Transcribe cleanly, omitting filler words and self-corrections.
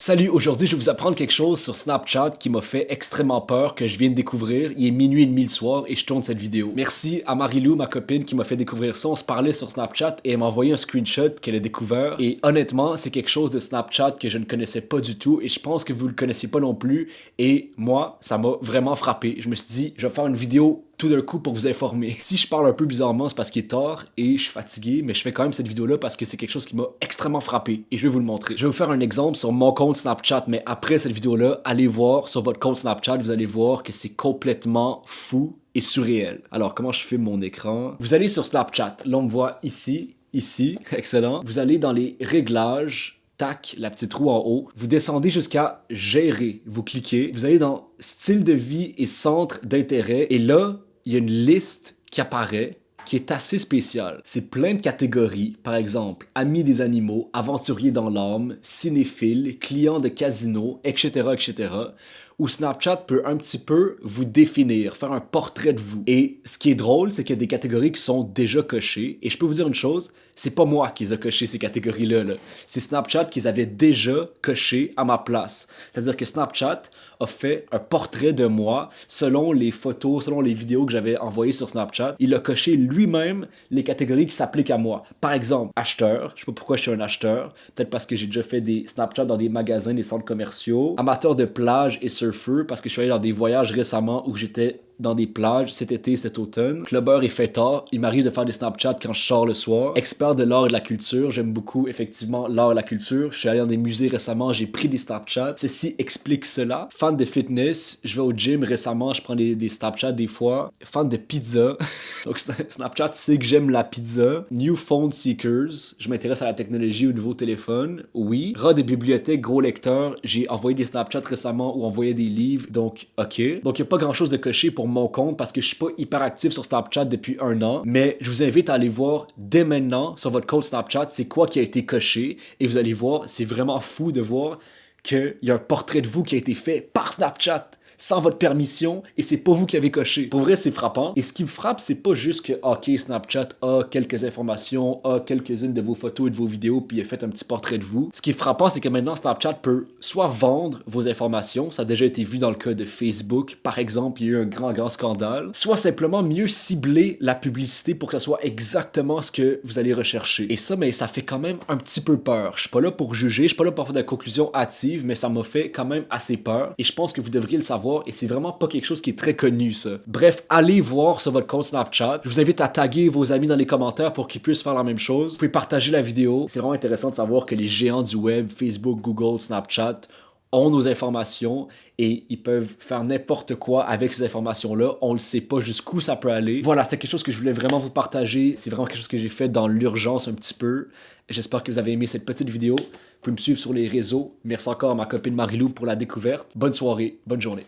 Salut, aujourd'hui je vais vous apprendre quelque chose sur Snapchat qui m'a fait extrêmement peur, que je viens de découvrir. Il est minuit et demi le soir et je tourne cette vidéo. Merci à Marilou, ma copine, qui m'a fait découvrir ça. On se parlait sur Snapchat et elle m'a envoyé un screenshot qu'elle a découvert. Et honnêtement, c'est quelque chose de Snapchat que je ne connaissais pas du tout et je pense que vous le connaissiez pas non plus. Et moi, ça m'a vraiment frappé. Je me suis dit, je vais faire une vidéo tout d'un coup pour vous informer. Si je parle un peu bizarrement, c'est parce qu'il est tard et je suis fatigué, mais je fais quand même cette vidéo-là parce que c'est quelque chose qui m'a extrêmement frappé et je vais vous le montrer. Je vais vous faire un exemple sur mon compte Snapchat, mais après cette vidéo-là, allez voir sur votre compte Snapchat, vous allez voir que c'est complètement fou et surréel. Alors, comment je filme mon écran? Vous allez sur Snapchat, là on me voit ici, excellent. Vous allez dans les réglages, tac, la petite roue en haut. Vous descendez jusqu'à gérer. Vous cliquez. Vous allez dans style de vie et centre d'intérêt. Et là, il y a une liste qui apparaît qui est assez spéciale. C'est plein de catégories. Par exemple, amis des animaux, aventuriers dans l'âme, cinéphiles, clients de casino, etc., etc., où Snapchat peut un petit peu vous définir, faire un portrait de vous. Et ce qui est drôle, c'est qu'il y a des catégories qui sont déjà cochées. Et je peux vous dire une chose, c'est pas moi qui les a cochées, ces catégories-là. Là. C'est Snapchat qui les avait déjà cochées à ma place. C'est-à-dire que Snapchat a fait un portrait de moi selon les photos, selon les vidéos que j'avais envoyées sur Snapchat. Il a coché lui-même les catégories qui s'appliquent à moi. Par exemple, acheteur. Je sais pas pourquoi je suis un acheteur. Peut-être parce que j'ai déjà fait des Snapchats dans des magasins, des centres commerciaux. Amateur de plage et surfeur parce que je suis allé dans des voyages récemment où j'étais dans des plages cet été, cet automne. Clubbeur et fêtard, il m'arrive de faire des Snapchats quand je sors le soir. Expert de l'art et de la culture, j'aime beaucoup effectivement l'art et la culture. Je suis allé dans des musées récemment, j'ai pris des Snapchats. Ceci explique cela. Fan de fitness, je vais au gym récemment, je prends des Snapchats des fois. Fan de pizza, donc Snapchat sait que j'aime la pizza. New phone seekers, je m'intéresse à la technologie au nouveau téléphone, oui. Rat de bibliothèque, gros lecteur, j'ai envoyé des Snapchats récemment ou envoyé des livres, donc ok. Donc il n'y a pas grand chose de coché pour mon compte parce que je suis pas hyper actif sur Snapchat depuis 1 an, mais je vous invite à aller voir dès maintenant sur votre compte Snapchat c'est quoi qui a été coché et vous allez voir, c'est vraiment fou de voir qu'il y a un portrait de vous qui a été fait par Snapchat sans votre permission et c'est pas vous qui avez coché. Pour vrai, c'est frappant. Et ce qui me frappe, c'est pas juste que, ok, Snapchat a quelques informations, a quelques-unes de vos photos et de vos vidéos, puis il a fait un petit portrait de vous. Ce qui est frappant, c'est que maintenant, Snapchat peut soit vendre vos informations, ça a déjà été vu dans le cas de Facebook, par exemple, il y a eu un grand scandale, soit simplement mieux cibler la publicité pour que ce soit exactement ce que vous allez rechercher. Et ça, mais ça fait quand même un petit peu peur. Je suis pas là pour juger, je suis pas là pour faire de conclusions hâtives, mais ça m'a fait quand même assez peur. Et je pense que vous devriez le savoir. Et c'est vraiment pas quelque chose qui est très connu, ça. Bref, allez voir sur votre compte Snapchat. Je vous invite à taguer vos amis dans les commentaires pour qu'ils puissent faire la même chose. Vous pouvez partager la vidéo. C'est vraiment intéressant de savoir que les géants du web, Facebook, Google, Snapchat, ont nos informations et ils peuvent faire n'importe quoi avec ces informations-là. On le sait pas jusqu'où ça peut aller. Voilà, c'était quelque chose que je voulais vraiment vous partager. C'est vraiment quelque chose que j'ai fait dans l'urgence un petit peu. J'espère que vous avez aimé cette petite vidéo. Vous pouvez me suivre sur les réseaux. Merci encore à ma copine Marilou pour la découverte. Bonne soirée, bonne journée.